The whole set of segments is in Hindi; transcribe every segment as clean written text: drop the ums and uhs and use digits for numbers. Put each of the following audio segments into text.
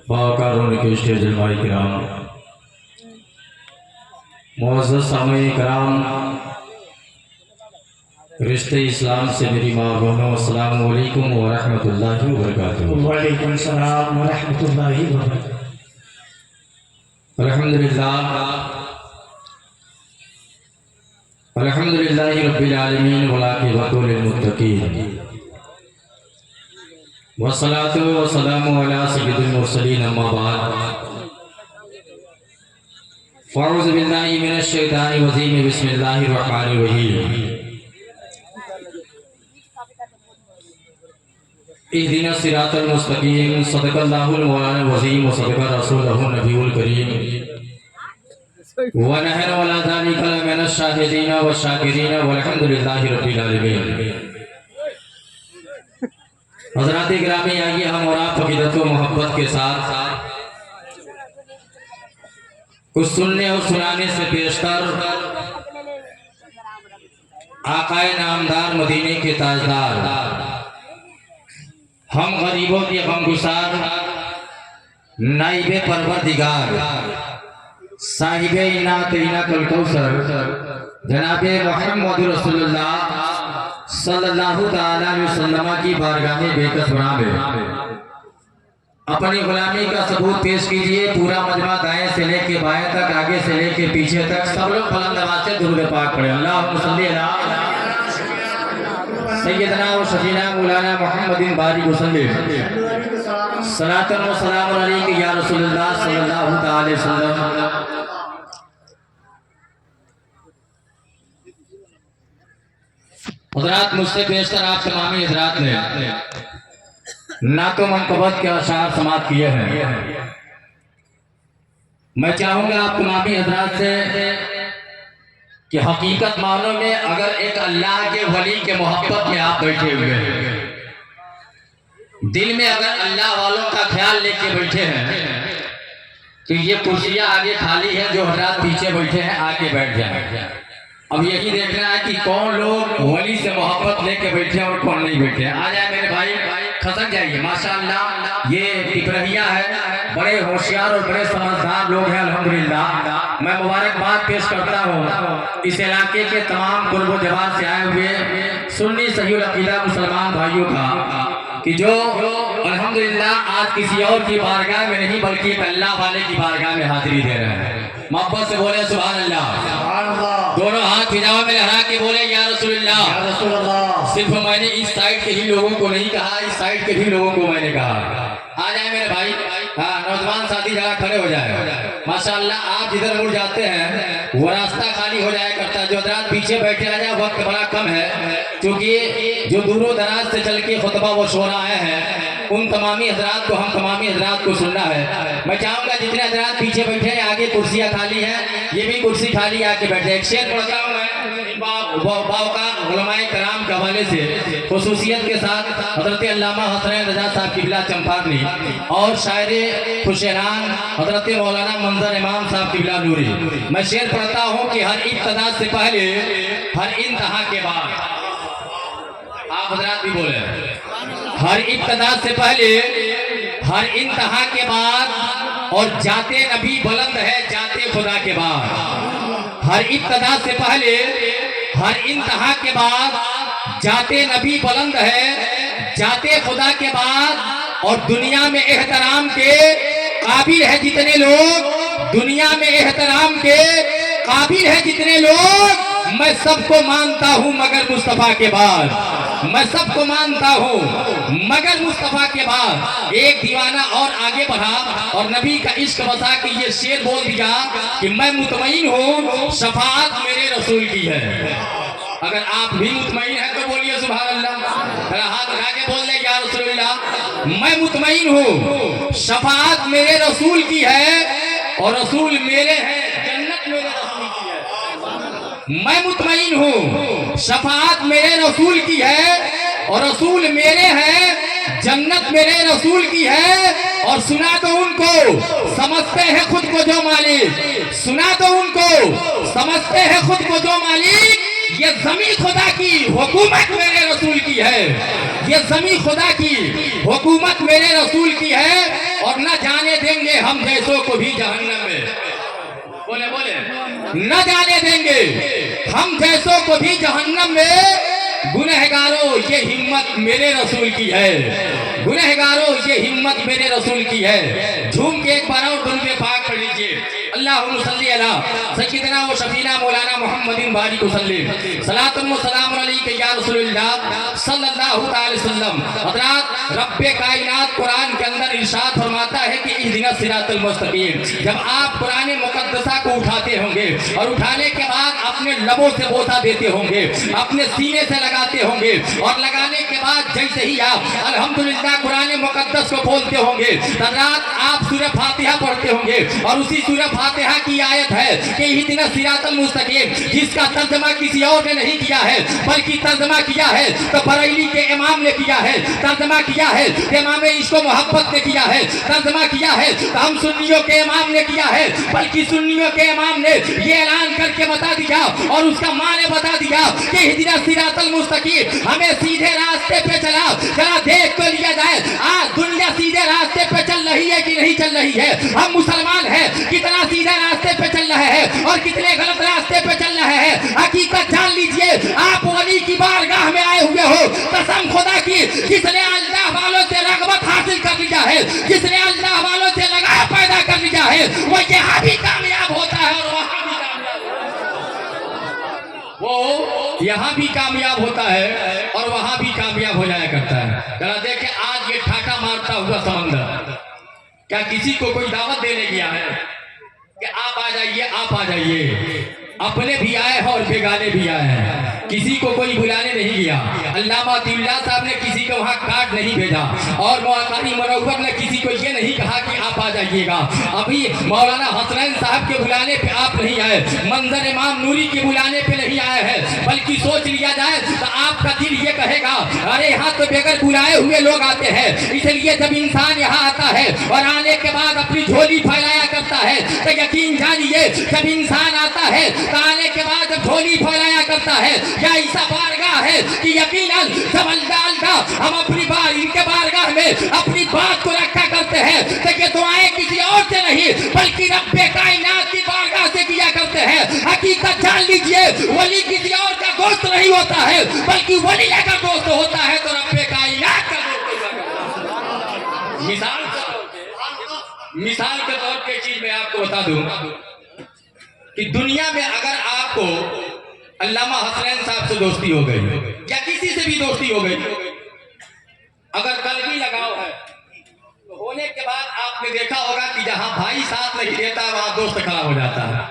बाकारों के स्टेज जलवाई कराम मुअज़्ज़ज़ सामईन कराम रिश्ते इस्लाम से मेरी माँ बहनों अस्सलामु अलैकुम व रहमतुल्लाहि व बरकातुहू। वालेकुम सलाम व रहमतुल्लाहि व बरकातुहू। अल्हम्दुलिल्लाहि रब्बिल आलमीन वल आक़िबतु लिल मुत्तक़ीन वस्सलातु वस्सलामु अला सय्यिदिल मुरसलीन अम्मा बाद फ़अऊज़ु बिल्लाहि मिनश शैतानिर रजीम बिस्मिल्लाहिर रहमानिर रहीम इहदिनस सिरातल मुस्तक़ीम सदक़ल्लाहुल मौलाना वज़ीम व सदक़ रसूलुहुन नबियुल करीम व नहनु अला ज़ालिका मिनश शाहिदीन व शाकिरीन वल्हम्दुलिल्लाहि रब्बिल आलमीन। हज़रात गिरामी, आइए हम और आप अक़ीदत व मोहब्बत के साथ कुछ सुनने और सुनाने से पेशतर आकाए नामदार मदीने के ताजदार हम गरीबों के गमगुसार नाइबे परवरदिगार साहिबे इनात इनातुल कौसर जनाबे मुहम्मद रसूलुल्लाह सल्लल्लाहु ताला अलैहि वसल्लम की बारगाह में बेकस में अपनी गुलामी का सबूत पेश कीजिए। पूरा मजमा दाएं से लेके बाएं तक, आगे से लेके पीछे तक सब लोग बुलंद आवाज से दुरूद पाक पढ़े। अल्लाहुम्मा सल्ली अला सय्यदना व शफीना मौलाना मुहम्मदिन बारिक वसल्लम सलातन व सलामुन अलैका या रसूलुल्लाह सल्लल्लाहु ताला अलैहि वसल्लम। हज़रात, मुझसे बेशतर आप तमामी हज़रात ने ना तो मनक़बत के अशार समाप्त किए हैं। मैं चाहूँगा आप तमामी हज़रात से कि हकीकत मानों में अगर एक अल्लाह के वली के मोहब्बत में आप बैठे हुए हैं, दिल में अगर अल्लाह वालों का ख्याल लेके बैठे हैं, तो ये कुर्सियाँ आगे खाली हैं, जो हज़रात पीछे बैठे हैं आगे बैठ जाए। अब यही देखना है कि कौन लोग वली से मोहब्बत लेके बैठे हैं और कौन नहीं बैठे हैं। आ जाए मेरे भाई, खसक जाइए। माशाअल्लाह ये टिपरहिया है, बड़े होशियार और बड़े समझदार लोग हैं अल्हम्दुलिल्लाह। मैं मुबारकबाद पेश करता हूँ इस इलाके के तमाम गुर्बो जवान से आए हुए सुन्नी सहीउल अक़ीदा मुसलमान भाइयों का, कि जो अल्हम्दुलिल्लाह आज किसी और की बारगाह में नहीं बल्कि अल्लाह वाले की बारगाह में हाजिरी दे रहे हैं। मोहब्बत से बोले सुभान अल्लाह। दोनों हाथ फिजाओं में लहरा के बोले या रसूलुल्लाह। सिर्फ मैंने इस साइड के ही लोगों को नहीं कहा, इस साइड के भी लोगों को मैंने कहा। आ जाए मेरे भाई, हाँ नौजवान साथी जगह खड़े हो जाए। माशाअल्लाह आप जिधर मुड़ जाते हैं वो रास्ता खाली हो जाया करता है। जो हज़रात पीछे बैठे आ जाए, वक्त बड़ा कम है, क्योंकि जो दूरों दराज से चल के खुतबा व शोरा आए हैं उन तमामी हज़रात को, हम तमामी हज़रात को सुनना है। मैं चाहूँगा जितने हज़रात पीछे बैठे हैं, आगे कुर्सियाँ खाली हैं, ये भी कुर्सी खाली आके बैठे। एक शेर पढ़ता हूँ मैं बावका उलमाए कराम के हवाले से, खुसूसियत के साथ हज़रत अल्लामा हसनैन रज़ा साहब किबला चंपारनी और शायरे खुशेरान हज़रत मौलाना मंजर इमाम साहब किबला नूरी। मैं शेर पढ़ता हूँ कि हर इब्तिदा से पहले हर इंतहा के बाद, आप हज़रात भी बोले, हर इब्तिदा से पहले हर इंतहा के बाद, और जाते नबी बुलंद है जाते खुदा के बाद। हर इब्तिदा से पहले हर इंतहा के बाद, जाते नबी बुलंद है जाते खुदा के बाद। और दुनिया में एहतराम के काबिल है जितने लोग, दुनिया में एहतराम के काबिल है जितने लोग, मैं सबको मानता हूँ मगर मुस्तफा के बाद। मैं सबको मानता हूँ मगर मुस्तफा के बाद। एक दीवाना और आगे बढ़ा और नबी का इश्क बसा कि ये शेर बोल दिया कि मैं मुतमईन हूँ, शफाअत मेरे रसूल की है। अगर आप भी मुतमईन हैं तो बोलिए सुभान अल्लाह। हाथ उठा के बोल दे या रसूलुल्लाह। मैं मुतमईन हूँ, शफाअत मेरे रसूल की है और रसूल मेरे हैं, जन्नत मेरे रसूल की है। मैं मुतमईन हूँ, शफाअत मेरे रसूल की है और रसूल मेरे हैं, जन्नत मेरे रसूल की है। और सुना दो उनको समझते हैं खुद को जो मालिक, सुना दो उनको समझते हैं खुद को जो मालिक, ये ज़मीन खुदा की हुकूमत मेरे रसूल की है, ये ज़मीन खुदा की हुकूमत मेरे रसूल की है, और न जाने देंगे हम जैसों को भी जहन्नम में। बोले बोले, न जाने देंगे हम जैसों को भी जहन्नम में। गुनहगारों ये हिम्मत मेरे रसूल की है, गुनहगारों ये हिम्मत मेरे रसूल की है। झूम के एक बार और दुरूद पाक पढ़ लीजिए। अल्लाहुम्मा सल्ली अला सय्यिदना व शफीना मौलाना मुहम्मदिन बारिक वसल्लिम सलातुन व सलामुन अलैका या रसूलल्लाह सल्लल्लाहु अलैहि वसल्लम। हज़रात, रब्बे कायनात कुरान के अंदर इरशाद फरमाता है कि इहदिनस सिरातल मुस्तकीम। जब आप कुरान मुक़द्दसा को उठाते होंगे और उठाने के बाद अपने लबों से बोसा देते होंगे, अपने सीने से लगाते होंगे, और लगाने के बाद जैसे ही आप अल्हम्दुलिल्लाह कुरान मुक़द्दस को बोलते होंगे, हज़रात आप सूरह फातिहा पढ़ते होंगे, और उसी सूरह फातिहा की आयत है कि इहदिनस सिरातल मुस्तकीम, जिसका तर्जमा किसी और ने नहीं किया है, बल्कि तर्जमा किया है तो बरेली के इमाम ने किया है, तर्जमा किया है तो इमाम इश्क़ मोहब्बत ने किया है, तर्जमा किया है तो हम सुन्नियों के इमाम ने किया है, बल्कि सुन्नियों के इमाम ने ये ऐलान करके बता दिया और उसका माने बता दिया कि इहदिनस सिरातल मुस्तकीम, हमें सीधे रास्ते पे चला। जरा देख तो लिया जाए आज दुनिया सीधे रास्ते पे चल रही है कि नहीं चल रही है। हम मुसलमान हैं, कितना सीधा रास्ते पे चल रहे हैं और कितने गलत रास्ते पे चल रहे हैं। हकीकत जान लीजिए, आप वली की बारगाह में आए हुए हो। कसम खुदा की, जिसने अल्लाह वालों से रग़बत हासिल कर लिया है, जिसने अल्लाह वालों से लगाव पैदा कर लिया है, वो यहाँ भी कामयाब होता है और वहाँ भी वो यहाँ भी कामयाब होता है और वहाँ भी कामयाब हो जाया करता है। जरा देखें, आज ये ठाठा मारता हुआ समंदर क्या किसी को कोई दावत देने गया है कि आप आ जाइए, आप आ जाइए? अपने भी आए हैं और बेगाने भी आए हैं, किसी को कोई बुलाने नहीं गया। अल्लामा अतीउल्लाह साहब ने किसी को वहाँ कार्ड नहीं भेजा, और मौलाना मुनव्वर ने किसी को ये नहीं कहा कि आप आ जाइएगा। अभी मौलाना हसनैन साहब के बुलाने पे आप नहीं आए, मंजर इमाम नूरी के बुलाने पे नहीं आए हैं, बल्कि सोच लिया जाए तो आपका दिल ये कहेगा अरे यहाँ तो बगैर बुलाए हुए लोग आते हैं। इसलिए जब इंसान यहाँ आता है और आने के बाद अपनी झोली फैलाया करता है, तो यकीन जानिए जब इंसान आता है तो आने के बाद जब झोली फैलाया करता है, या ऐसा बारगाह है कि यकीनन जब अल्लाह हम अपनी इनके बारगाह में अपनी बात को रखा करते हैं, तो ये दुआएं किसी और से नहीं बल्कि रब्बे कायनात की बारगाह से किया करते हैं। हकीकत जान लीजिए, वली किसी और का दोस्त नहीं होता है, बल्कि वली का दोस्त होता है तो रब्बे कायनात का दोस्त होता है। मिसाल के तौर पे चीज मैं आपको बता दूं कि दुनिया में अगर आपको अल्लामा हसनैन साहब से दोस्ती हो गई या किसी से भी दोस्ती हो गई, अगर कलबी लगाव है तो होने के बाद आपने देखा होगा कि जहां भाई साथ नहीं देता वहां दोस्त खड़ा हो जाता है,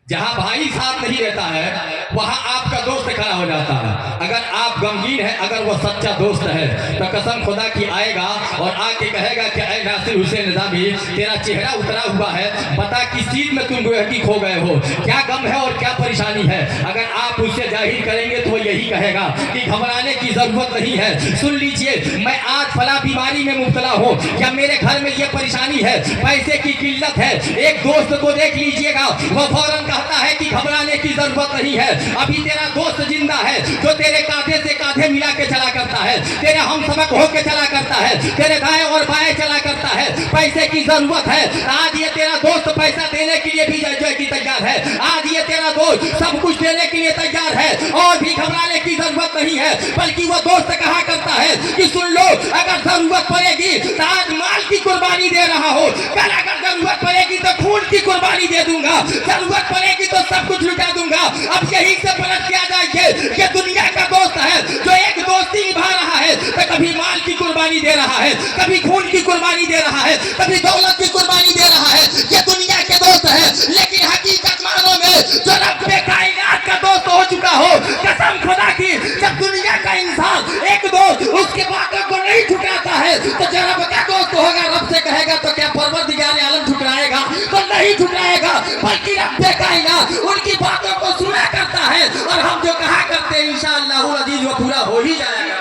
जहां भाई साथ नहीं रहता है वहां आपका दोस्त खड़ा हो जाता है। अगर आप गमगीन है, अगर वो सच्चा दोस्त है तो कसम खुदा की आएगा और आके कहेगा कि ऐ नासिर हुसैन निज़ामी, तेरा चेहरा उतरा हुआ है, बता किस चीज में तुम गोयकी खो गए हो, क्या गम है और क्या परेशानी है। अगर आप उससे जाहिर करेंगे तो वो यही कहेगा कि घबराने की जरूरत नहीं है, सुन लीजिए मैं आज फला बीमारी में मुब्तला हूँ या मेरे घर में ये परेशानी है, पैसे की किल्लत है। एक दोस्त को देख लीजिएगा, वो फौरन कहता है कि घबराने की जरूरत नहीं है, अभी तेरा दोस्त जिंदा है जो तेरे कांधे से कांधे मिला के चला करता है, तेरे हम सबक होके चला करता है, तेरे दाएं और बाएं चला करता है। पैसे की जरूरत है, आज ये तेरा दोस्त पैसा देने के लिए भी जो की तैयार है, आज ये तेरा दोस्त सब कुछ देने के लिए तैयार है और भी घबराने की जरूरत नहीं है। बल्कि वो दोस्त कहा करता है कि सुन लो, अगर जरूरत पड़ेगी तो आज माल की कुर्बानी दे रहा हो, कल अगर जरूरत पड़ेगी तो खून की कुर्बानी दे दूंगा, जरूरत पड़ेगी तो सब कुछ लुटा दूंगा। अब यही से पलट किया जाए कि दुनिया का दोस्त है जो एक दोस्ती निभा रहा है, तो कभी माल की कुर्बानी दे रहा है, कभी खून की कुर्बानी दे रहा है, कभी दौलत की कुर्बानी दे रहा है। ये दुनिया के दोस्त है, लेकिन हकीकत मानो में जो रब्बे कायनात का दोस्त हो चुका हो, कसम खुदा की, जब दुनिया का इंसान एक दोस्त उसके बातों को नहीं ठुकराता है तो जो रब का दोस्त होगा रब से कहेगा तो क्या परवरदिगार आलम ठुकराएगा? तो नहीं ठुकराएगा, बल्कि रब्बे कायनात उनकी बातों को सुना करता है और हम जो कहा करते हैं इंशाअल्लाह अजीज वो पूरा हो ही जाएगा,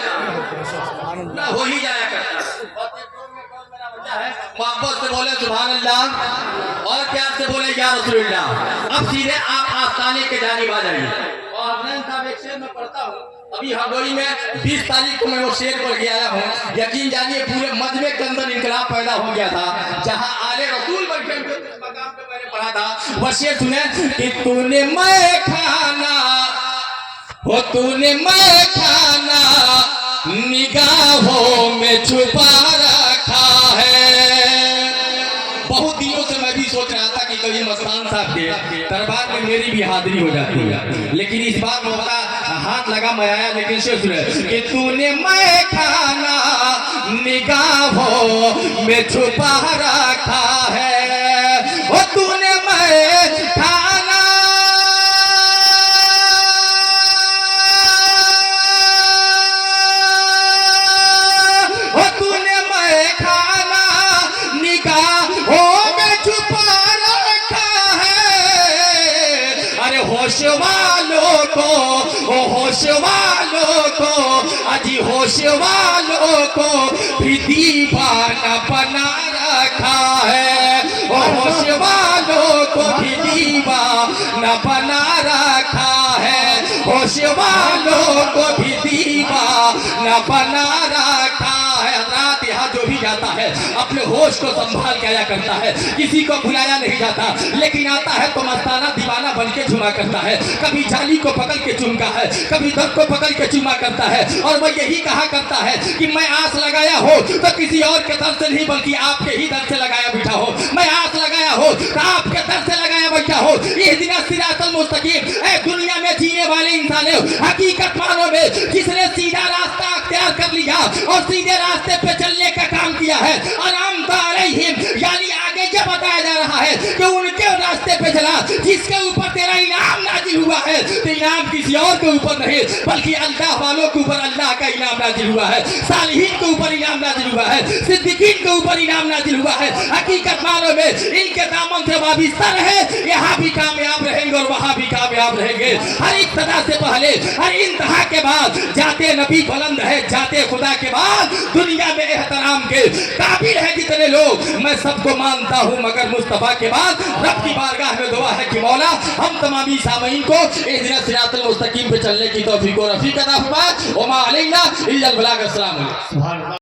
पूरा हो ही जाएगा। मोहब्बत से बोले सुभान अल्लाह और प्यार से बोले या रसूलुल्लाह। अब सीधे आप आस्ताने के जानिब आ जाइए और साहब एक शेर में पढ़ता हूँ। अभी हरदोई में 20 तारीख को मैं वो शेर पढ़ के आया हूँ। यकीन जानिए पूरे मजमे के अंदर इनकलाब पैदा हो गया था। जहाँ आले रसूल बैठे हुए थे, उस मकाम पे मैंने पढ़ा था। वह शेर सुने कि तूने मैं खाना हो, तूने मैं खाना निगाहों में छुपा रखा है। बहुत दिनों से मैं भी सोच रहा था कि कभी मस्तान साहब के दरबार में मेरी भी हाजिरी हो जाती है, लेकिन इस बार मौका हाथ लगा मैं आया। लेकिन शेर सुने कि तूने मैं खाना निगाहों में छुपा रखा है, वो तूने मैं खाना होश वालों को, ओ होश वालों को, अजी होश वालों को भी दीवाना बना रखा है। ओ होश वालों को भी दीवाना बना रखा है, होश वालों को भी दीवाना बना रखा है। रात यहाँ जो भी जाता है अपने होश को संभाल के आया करता है, किसी को भुलाया नहीं जाता, लेकिन आता है तो मस्ताना दीवाना बन के झुमा करता है। कभी जाली को पकड़ के चुमका है, कभी दर को पकड़ के चुमा करता है, और वह यही कहा करता है कि मैं आस लगाया हो तो किसी और के दर से नहीं बल्कि आपके ही दर से लगाया बैठा हो। मैं आस लगाया हो तो आपके दर से लगाया बैठा हो। इस दिन सिरातल मुस्तकीम ऐ दुनिया में जीने वाले इंसानों, हकीकत मानो में जिसने सीधा रास्ता अख्तियार कर लिया और सीधे रास्ते पे चलने का काम किया है, आराम दारहिम, यानी आगे क्या बताया जा रहा है कि उनके रास्ते पे चला जिसके ऊपर तेरा इनाम नाजिल हुआ है। तो इनाम किसी और के ऊपर नहीं बल्कि अल्लाह वालों के ऊपर अल्लाह का इनाम नाजिल हुआ है, सालिहीन के ऊपर इनाम नाजिल हुआ है, सिद्दीकीन के ऊपर इनाम नाजिल हुआ है। हकीकत मानो में इनके दामन से वाबिस्ता रहे, यहाँ भी कामयाब रहेंगे और वहाँ भी कामयाब रहेंगे। हर इब्तिदा से पहले हर इंतहा के बाद जाते नबी बुलंद है, जाते खुदा के बाद दुनिया में एहतराम के काबिल है जितने लोग, मैं सबको मानता हूँ मगर मुस्तफा के बाद रब की बारगाह में दुआ है कि मौला हम तमामी सामीन को इहदिना सिरातल मुस्तकीम पे चलने की तौफीक और रफीक अता फरमा। वमा अलैना इल्लल बलाग। अस्सलाम वालेकुम।